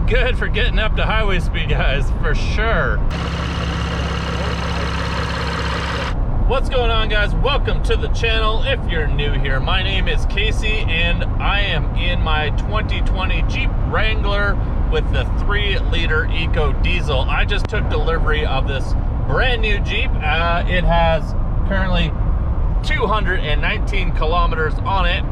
good for getting up to highway speed, guys, for sure. What's going on, guys? Welcome to the channel. If you're new here, my name is Casey and I am in my 2020 Jeep Wrangler with the 3-liter EcoDiesel. I just took delivery of this brand new Jeep. It has currently 219 kilometers on it,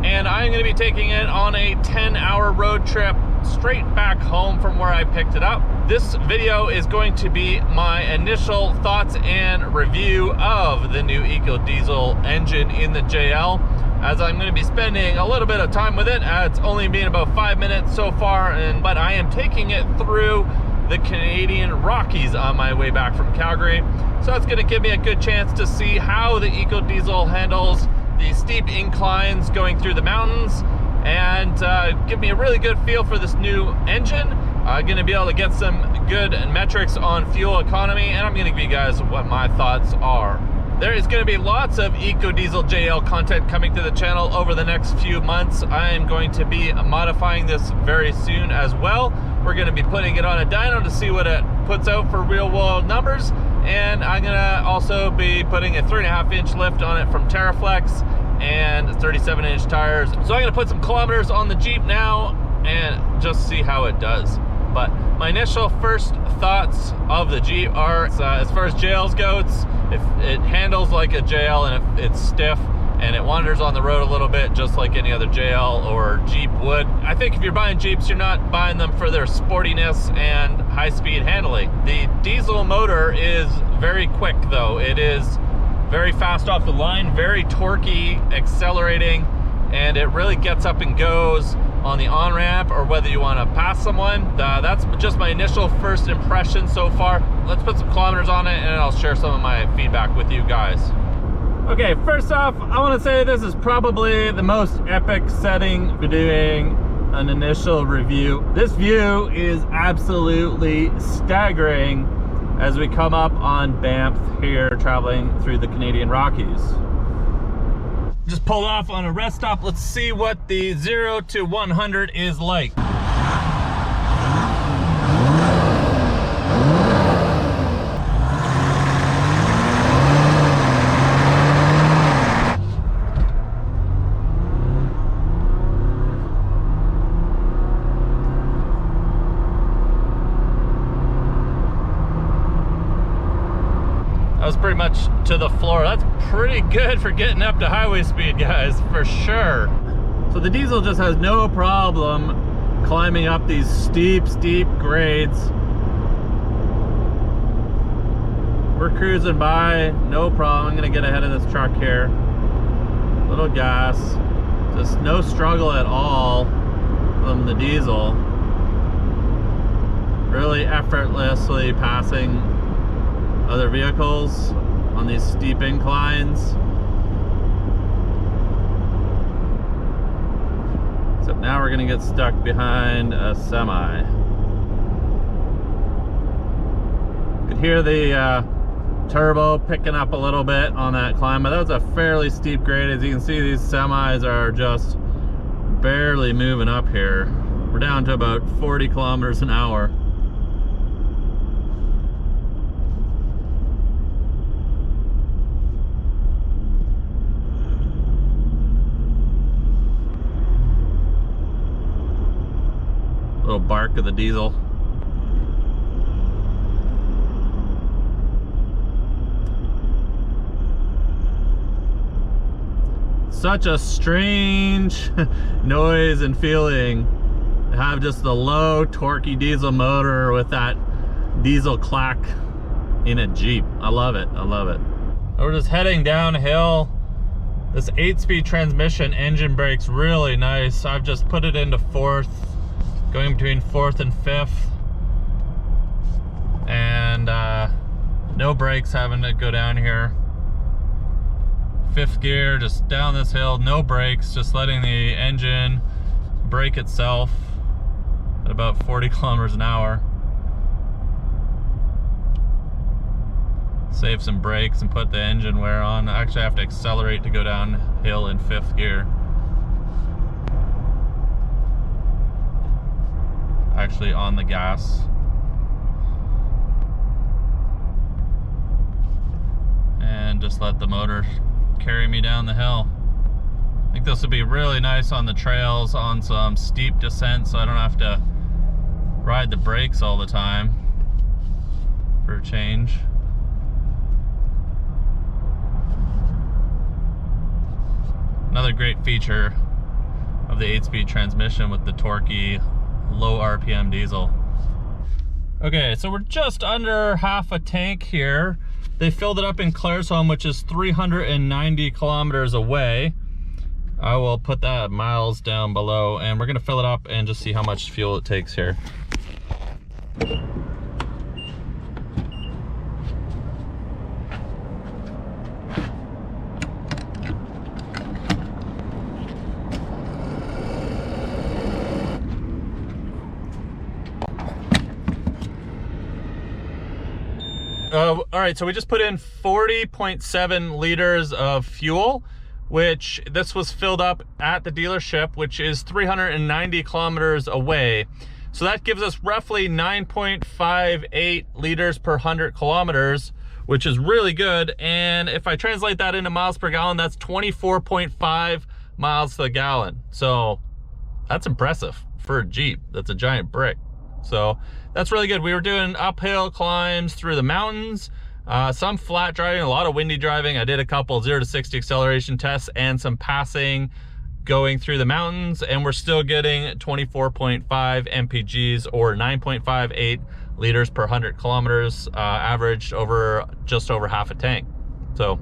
and I'm going to be taking it on a 10-hour road trip straight back home from where I picked it up. This video is going to be my initial thoughts and review of the new EcoDiesel engine in the JL, as I'm going to be spending a little bit of time with it. It's only been about 5 minutes so far, but I am taking it through the Canadian Rockies on my way back from Calgary. So that's going to give me a good chance to see how the EcoDiesel handles the steep inclines going through the mountains, and give me a really good feel for this new engine. I'm going to be able to get some good metrics on fuel economy, and I'm going to give you guys what my thoughts are. There is going to be lots of EcoDiesel JL content coming to the channel over the next few months. I am going to be modifying this very soon as well. We're going to be putting it on a dyno to see what it puts out for real world numbers, and I'm going to also be putting a 3.5-inch lift on it from Terraflex and 37-inch tires. So I'm going to put some kilometers on the Jeep now and just see how it does. But my initial first thoughts of the Jeep are, as far as JLs go, it handles like a JL, and it's stiff and it wanders on the road a little bit just like any other JL or Jeep would. I think if you're buying Jeeps, you're not buying them for their sportiness and high-speed handling. The diesel motor is very quick though. It is very fast off the line, very torquey, accelerating, and it really gets up and goes on the on-ramp or whether you want to pass someone. That's just my initial first impression so far. Let's put some kilometers on it and I'll share some of my feedback with you guys. Okay, first off, I want to say this is probably the most epic setting for doing an initial review. This view is absolutely staggering as we come up on Banff here, traveling through the Canadian Rockies. Just pulled off on a rest stop. Let's see what the 0 to 100 is like. That was pretty much to the floor. That's pretty good for getting up to highway speed, guys, for sure. So the diesel just has no problem climbing up these steep grades. We're cruising by, no problem. I'm gonna get ahead of this truck here. Little gas, just no struggle at all from the diesel. Really effortlessly passing other vehicles on these steep inclines. Except now we're gonna get stuck behind a semi. You could hear the turbo picking up a little bit on that climb, but that was a fairly steep grade. As you can see, these semis are just barely moving up here. We're down to about 40 kilometers an hour. Little bark of the diesel. Such a strange noise and feeling to have just the low torquey diesel motor with that diesel clack in a Jeep. I love it, I love it. We're just heading downhill. This 8-speed transmission engine brake's really nice. I've just put it into 4th. Going between 4th and 5th, and no brakes having to go down here. 5th gear, just down this hill, no brakes, just letting the engine brake itself at about 40 kilometers an hour. Save some brakes and put the engine wear on. I actually have to accelerate to go downhill in 5th gear. I actually on the gas. And just let the motor carry me down the hill. I think this would be really nice on the trails on some steep descent, so I don't have to ride the brakes all the time for a change. Another great feature of the 8-speed transmission with the torquey, low RPM diesel. Okay, so we're just under half a tank here. They filled it up in Claresholm, which is 390 kilometers away. I will put that miles down below, and we're gonna fill it up and just see how much fuel it takes here. All right, so we just put in 40.7 liters of fuel, which this was filled up at the dealership, which is 390 kilometers away. So that gives us roughly 9.58 liters per 100 kilometers, which is really good. And if I translate that into miles per gallon, that's 24.5 miles to the gallon. So that's impressive for a Jeep. That's a giant brick. So that's really good. We were doing uphill climbs through the mountains, some flat driving, a lot of windy driving. I did a couple 0 to 60 acceleration tests and some passing going through the mountains, and we're still getting 24.5 mpgs or 9.58 liters per 100 kilometers averaged over just over half a tank. So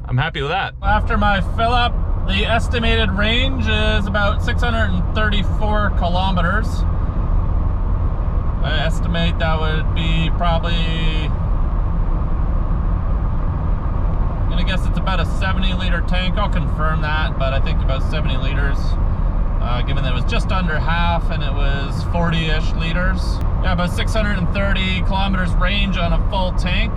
I'm happy with that. After my fill up, the estimated range is about 634 kilometers. I estimate that would be probably, I'm gonna guess it's about a 70 liter tank. I'll confirm that, but I think about 70 liters, given that it was just under half and it was 40-ish liters. Yeah, about 630 kilometers range on a full tank,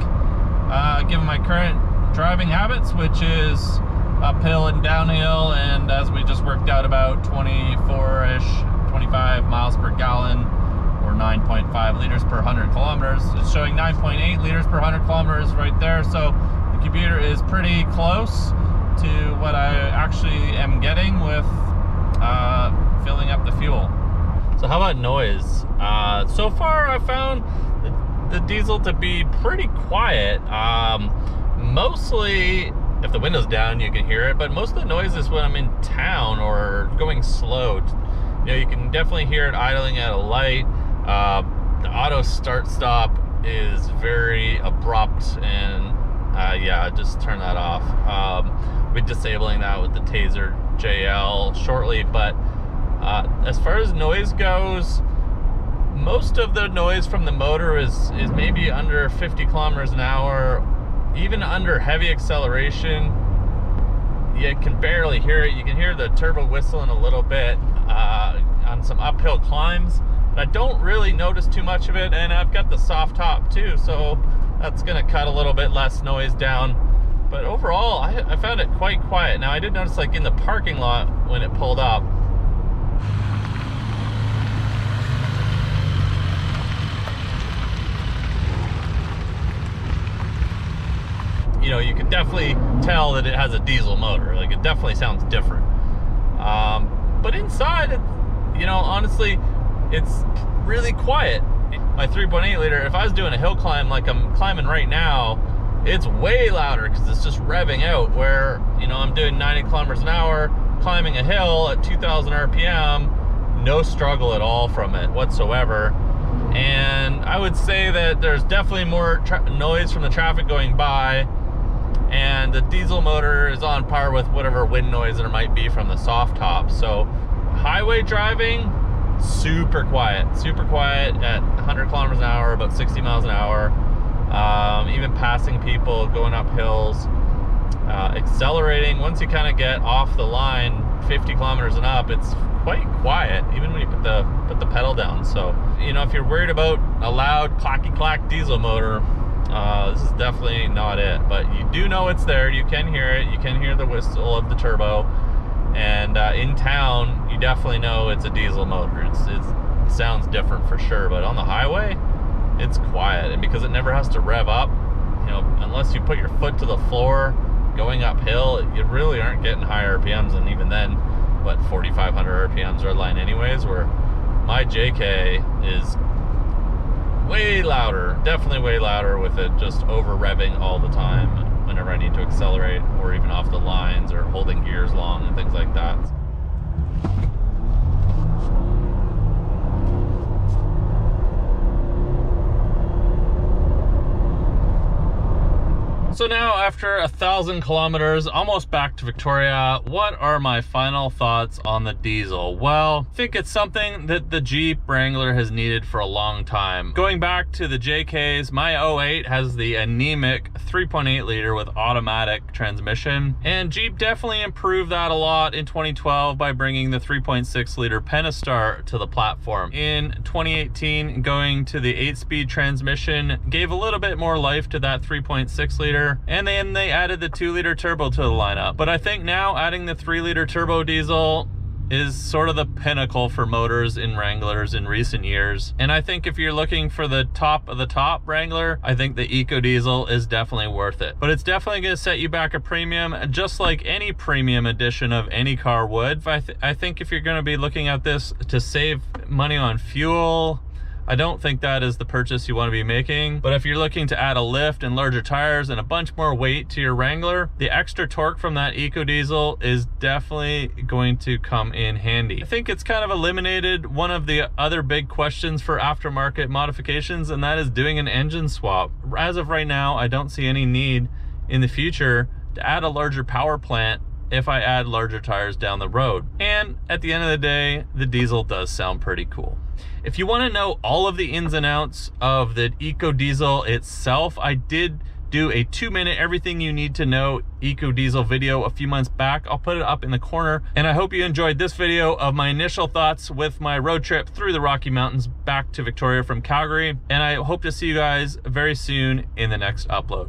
given my current driving habits, which is uphill and downhill, and as we just worked out, about 24-ish, 25 miles per gallon, or 9.5 liters per 100 kilometers. It's showing 9.8 liters per 100 kilometers right there. So the computer is pretty close to what I actually am getting with filling up the fuel. So how about noise? So far I found the diesel to be pretty quiet. Mostly, if the window's down, you can hear it, but most of the noise is when I'm in town or going slow. You know, you can definitely hear it idling at a light. The auto start stop is very abrupt, and yeah, just turn that off. We'll be disabling that with the Taser JL shortly, but as far as noise goes, most of the noise from the motor is maybe under 50 kilometers an hour. Even under heavy acceleration, you can barely hear it. You can hear the turbo whistling a little bit on some uphill climbs, but I don't really notice too much of it, and I've got the soft top too, so that's gonna cut a little bit less noise down. But overall, I found it quite quiet. Now I did notice, like in the parking lot when it pulled up, you know, you can definitely tell that it has a diesel motor. Like, it definitely sounds different. But inside, you know, honestly, it's really quiet. My 3.8 liter, if I was doing a hill climb like I'm climbing right now, it's way louder because it's just revving out, where, you know, I'm doing 90 kilometers an hour, climbing a hill at 2,000 RPM, no struggle at all from it whatsoever. And I would say that there's definitely more noise from the traffic going by, and the diesel motor is on par with whatever wind noise there might be from the soft top. So highway driving, super quiet at 100 kilometers an hour, about 60 miles an hour. Even passing people, going up hills, accelerating, once you kind of get off the line 50 kilometers and up, it's quite quiet, even when you put the pedal down. So, you know, if you're worried about a loud clacky clack diesel motor, this is definitely not it. But you do know it's there. You can hear it. You can hear the whistle of the turbo. And in town, you definitely know it's a diesel motor. It's sounds different for sure, but on the highway, it's quiet. And because it never has to rev up, you know, unless you put your foot to the floor going uphill, you really aren't getting high RPMs. And even then, what, 4,500 RPMs red line anyways, where my JK is way louder, definitely way louder, with it just over revving all the time whenever I need to accelerate, or even off the lines, or holding gears long and things like that. So now, after 1,000 kilometers, almost back to Victoria, what are my final thoughts on the diesel? Well, I think it's something that the Jeep Wrangler has needed for a long time. Going back to the JKs, my 08 has the anemic 3.8 liter with automatic transmission, and Jeep definitely improved that a lot in 2012 by bringing the 3.6 liter Pentastar to the platform. In 2018, going to the 8-speed transmission gave a little bit more life to that 3.6 liter. And then they added the 2-liter turbo to the lineup. But I think now adding the 3-liter turbo diesel is sort of the pinnacle for motors in Wranglers in recent years. And I think if you're looking for the top of the top Wrangler, I think the EcoDiesel is definitely worth it. But it's definitely going to set you back a premium, just like any premium edition of any car would. I think if you're going to be looking at this to save money on fuel, I don't think that is the purchase you want to be making. But if you're looking to add a lift and larger tires and a bunch more weight to your Wrangler, the extra torque from that EcoDiesel is definitely going to come in handy. I think it's kind of eliminated one of the other big questions for aftermarket modifications, and that is doing an engine swap. As of right now, I don't see any need in the future to add a larger power plant if I add larger tires down the road. And at the end of the day, the diesel does sound pretty cool. If you want to know all of the ins and outs of the EcoDiesel itself, I did do a 2-minute everything you need to know EcoDiesel video a few months back. I'll put it up in the corner. And I hope you enjoyed this video of my initial thoughts with my road trip through the Rocky Mountains back to Victoria from Calgary. And I hope to see you guys very soon in the next upload.